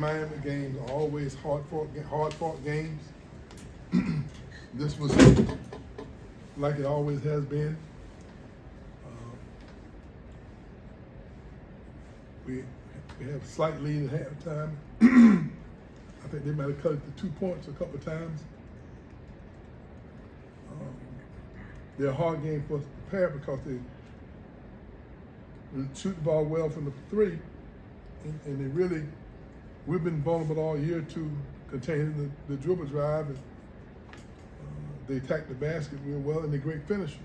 Miami games are always hard-fought games. This was like it always has been. We have a slight lead at halftime. I think they might have cut it to 2 points a couple of times. They're a hard game for us to prepare because they shoot the ball well from the three, and they really, we've been vulnerable all year to containing the dribble drive, and they attack the basket real well, and they're great finishers.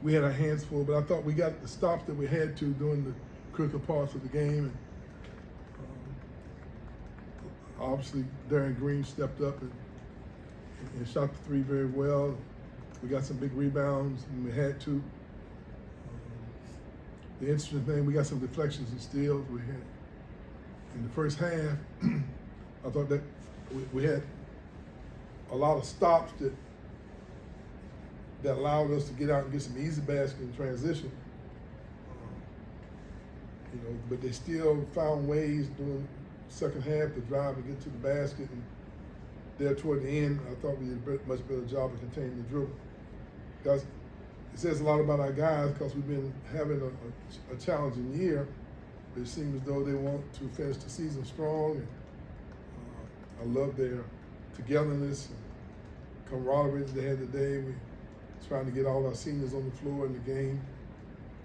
We had our hands full, but I thought we got the stops that we had to during the critical parts of the game. And obviously, Darren Green stepped up and shot the three very well. We got some big rebounds when we had to. The interesting thing, we got some deflections and steals. We had in the first half. I thought that we had a lot of stops that allowed us to get out and get some easy basket in transition. But they still found ways during the second half to drive and get to the basket. And there toward the end, I thought we did a much better job of containing the dribble. Because it says a lot about our guys because we've been having a challenging year. It seems as though they want to finish the season strong. And I love their togetherness and camaraderie that they had today. We trying to get all our seniors on the floor in the game.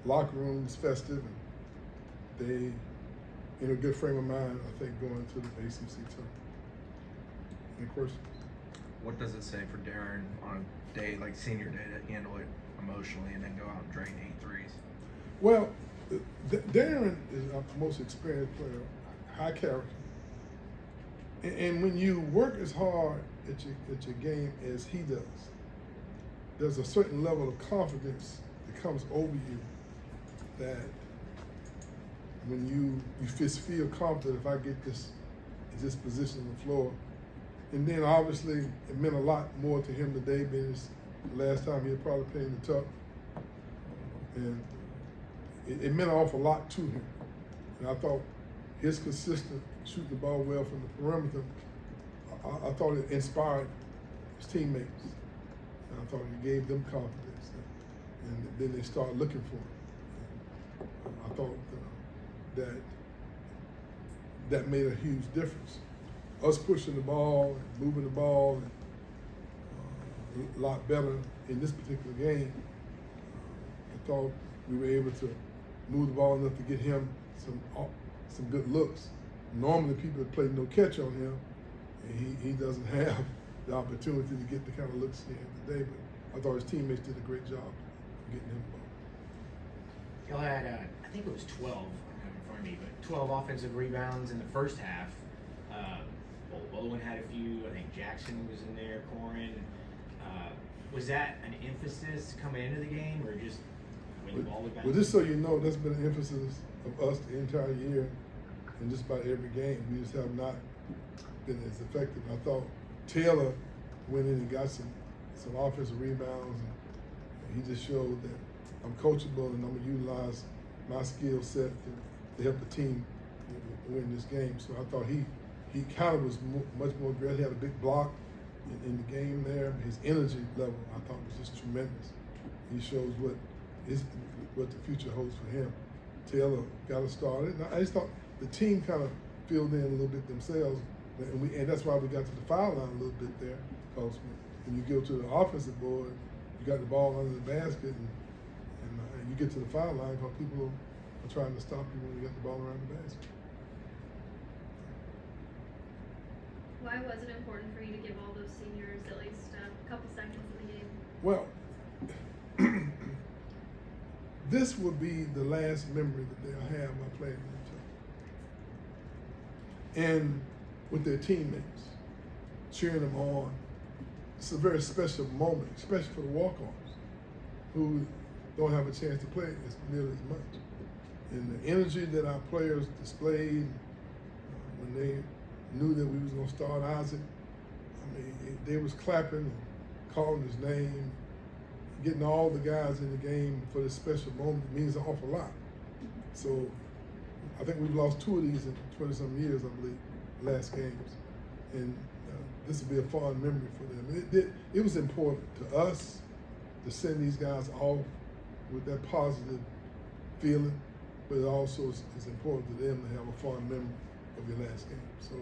Locker rooms festive. And they in a good frame of mind, I think, going to the ACC tournament. Any questions? What does it say for Darren on a day like senior day to handle it emotionally and then go out and drain 8 threes? Well, Darren is our most experienced player, high character. And when you work as hard at your game as he does, there's a certain level of confidence that comes over you that when you just feel confident, if I get this position on the floor. And then obviously it meant a lot more to him today, being the last time he had probably played in the Tuck. And it meant an awful lot to him. And I thought his consistent shooting the ball well from the perimeter, I thought it inspired his teammates. And I thought it gave them confidence. And then they started looking for him. And I thought that made a huge difference. Us pushing the ball and moving the ball a lot better in this particular game. I thought we were able to move the ball enough to get him some good looks. Normally people play no catch on him, and he doesn't have the opportunity to get the kind of looks he had today. But I thought his teammates did a great job of getting him the ball. Y'all had, I think it was 12, I don't have it in front of me, but 12 offensive rebounds in the first half. Bowen had a few. I think Jackson was in there, Corin. Was that an emphasis coming into the game, or just when the ball was bouncing? Well, just so you know, that's been an emphasis of us the entire year, in just about every game. We just have not been as effective. I thought Taylor went in and got some offensive rebounds, and he just showed that I'm coachable and I'm gonna utilize my skill set to help the team win this game. So I thought he kind of was much more aggressive. He had a big block in the game there. His energy level, I thought, was just tremendous. He shows what the future holds for him. Taylor got us started. And I just thought the team kind of filled in a little bit themselves, and that's why we got to the foul line a little bit there. Because when you go to the offensive board, you got the ball under the basket, and you get to the foul line because people are trying to stop you when you got the ball around the basket. Why was it important for you to give all those seniors at least a couple seconds in the game? Well, this will be the last memory that they'll have by playing each other. And with their teammates, cheering them on. It's a very special moment, especially for the walk-ons who don't have a chance to play as nearly as much. And the energy that our players displayed when they knew that we was gonna start Isaac, I mean, they was clapping and calling his name, getting all the guys in the game for this special moment means an awful lot. So I think we've lost 2 of these in 20-some years, I believe, last games. And this will be a fond memory for them. It was important to us to send these guys off with that positive feeling, but it also is important to them to have a fond memory of your last game. So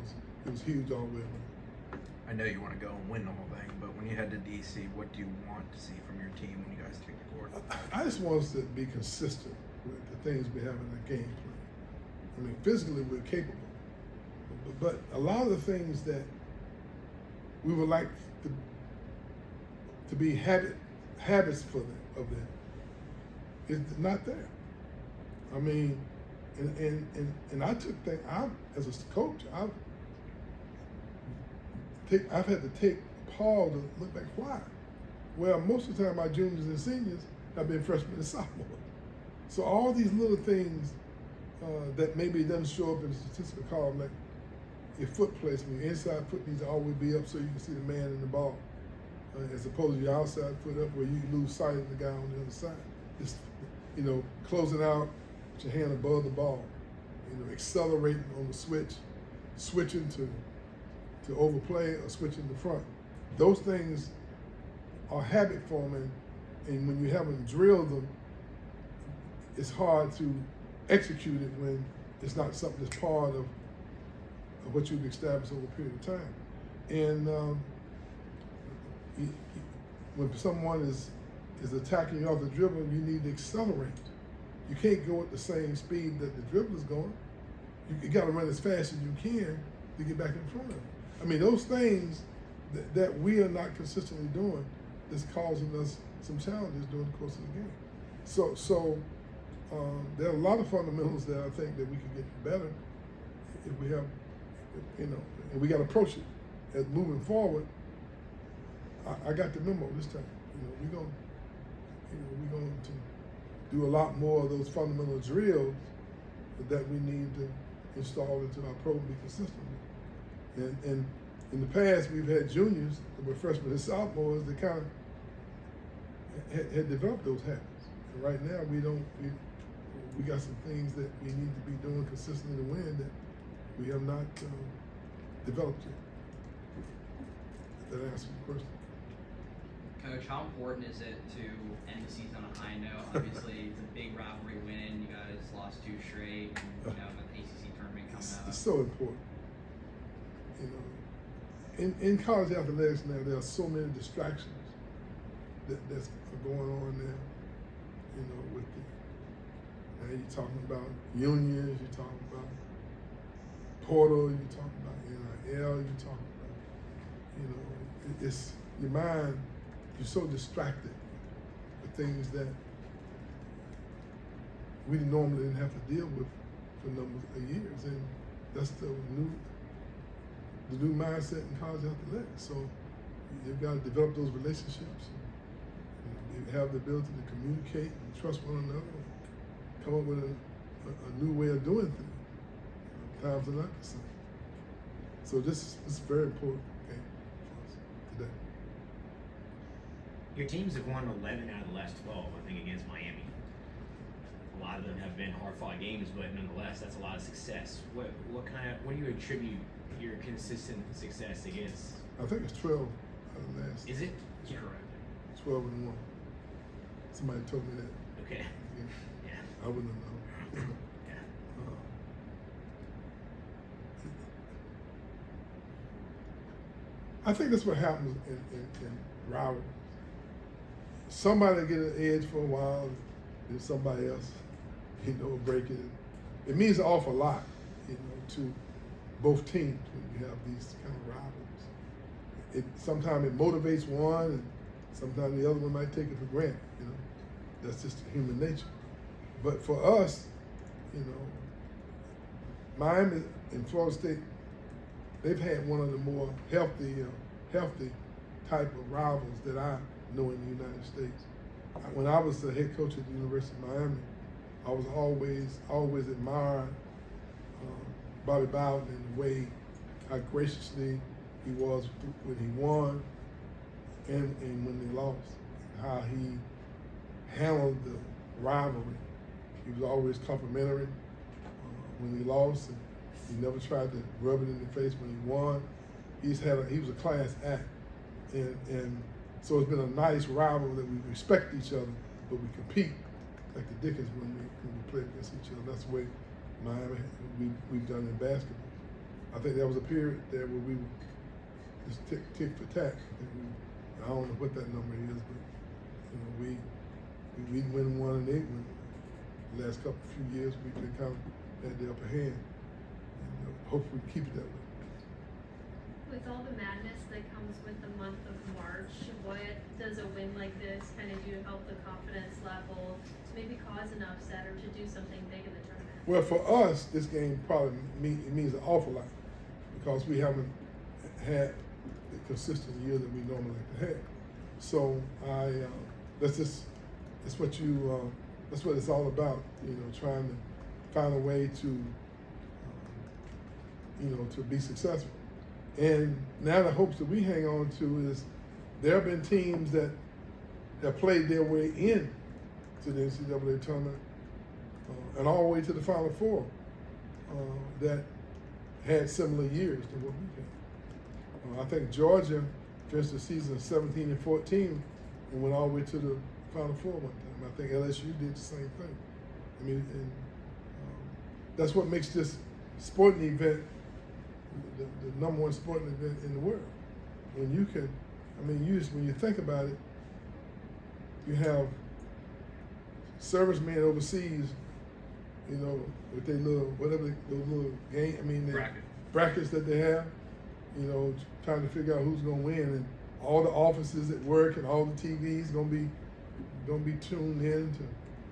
it was huge all the way around. I know you want to go and win the whole thing, but when you head to DC, what do you want to see from your team when you guys take the court? I just want us to be consistent with the things we have in our game plan. I mean, physically we're capable, but a lot of the things that we would like to be habits for them of them is not there. I mean, and I took things. As a coach, I've had to take Paul to look back. Why? Well, most of the time my juniors and seniors have been freshmen and sophomores. So all these little things that maybe doesn't show up in the statistical column, like your foot placement, your inside foot needs to always be up so you can see the man in the ball, as opposed to your outside foot up where you lose sight of the guy on the other side. Just, closing out with your hand above the ball, accelerating on the switch, switching to overplay or switching to front. Those things are habit forming, and when you haven't drilled them, it's hard to execute it when it's not something that's part of what you've established over a period of time. And when someone is attacking you off the dribble, you need to accelerate. You can't go at the same speed that the dribbler's going. You got to run as fast as you can to get back in front of them. I mean, those things that we are not consistently doing is causing us some challenges during the course of the game. So there are a lot of fundamentals that I think that we can get better if we have, and we got to approach it as moving forward. I got the memo this time. We're going to do a lot more of those fundamental drills that we need to install into our program to be consistent with. And in the past, we've had juniors that were freshmen and sophomores that kind of had developed those habits. And right now, we got some things that we need to be doing consistently to win that we have not developed yet. That answers the question. Coach, how important is it to end the season on a high note? Obviously, it's a big rivalry win. You guys lost 2 straight. And, the ACC tournament coming up. It's so important. In college athletics now, there are so many distractions that's going on now. With now you're talking about unions, you're talking about portal, you're talking about NIL, you're talking about, it's your mind. You're so distracted with things that we normally didn't have to deal with for numbers of years, and that's the new mindset in college athletics. So you've got to develop those relationships. You have the ability to communicate and trust one another, and come up with a new way of doing things. Times are not the same. So this is very important game for us today. Your teams have won 11 out of the last 12, I think, against Miami. A lot of them have been hard-fought games, but nonetheless, that's a lot of success. What do you attribute your consistent success against? I think it's 12 out of the last. Is it? Yeah. Correct. 12-1. Somebody told me that. Okay. Yeah. Yeah. I wouldn't have known. Yeah. I think that's what happens in rivalries. Somebody get an edge for a while, then somebody else, will break it. It means an awful lot, to both teams when you have these kind of rivalries. Sometimes it motivates one, and sometimes the other one might take it for granted. That's just human nature. But for us, Miami and Florida State, they've had one of the more healthy type of rivals that I know in the United States. When I was the head coach at the University of Miami, I was always admired Bobby Bowden in the way how graciously he was when he won and when they lost, how he handled the rivalry. He was always complimentary. when he lost, and he never tried to rub it in the face when he won. He was a class act, and so it's been a nice rival that we respect each other, but we compete like the Dickens when we play against each other. That's the way Miami we've done in basketball. I think there was a period there where we were just tick for tack. I don't know what that number is, but you know we win 1 and 8 when the last few years we've been kind of at the upper hand, and hopefully we keep it that way. With all the madness that comes with the month of March, what does a win like this kind of do to help the confidence level to maybe cause an upset or to do something big in the tournament? Well, for us, this game probably means an awful lot because we haven't had the consistent year that we normally like to have. So that's what it's all about. You know, trying to find a way to to be successful. And now the hopes that we hang on to is there have been teams that have played their way in to the NCAA tournament and all the way to the Final Four that had similar years to what we had. I think Georgia finished the season 17-14 and went all the way to the Final Four one time. I think LSU did the same thing. I mean, and that's what makes this sporting event the number one sporting event in the world. When you can, when you think about it, you have servicemen overseas, with their little, whatever, those little game, brackets that they have, trying to figure out who's gonna win, and all the offices at work and all the TVs gonna be tuned in to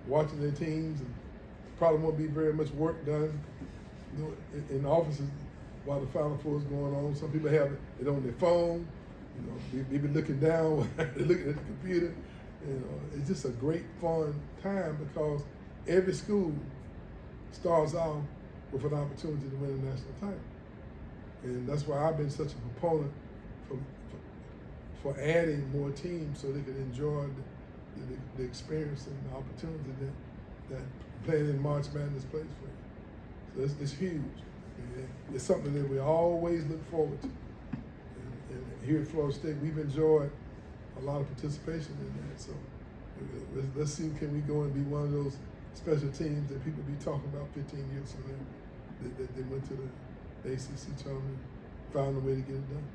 watching their teams, and probably won't be very much work done, in the offices while the Final Four is going on. Some people have it on their phone, they be looking down while they're looking at the computer. It's just a great fun time because every school starts off with an opportunity to win a national title. And that's why I've been such a proponent for adding more teams so they can enjoy the experience and the opportunity that playing in March Madness plays for you. So it's huge. It's something that we always look forward to. And here at Florida State, we've enjoyed a lot of participation in that. So let's see, can we go and be one of those special teams that people be talking about 15 years from now, that they went to the ACC tournament, found a way to get it done.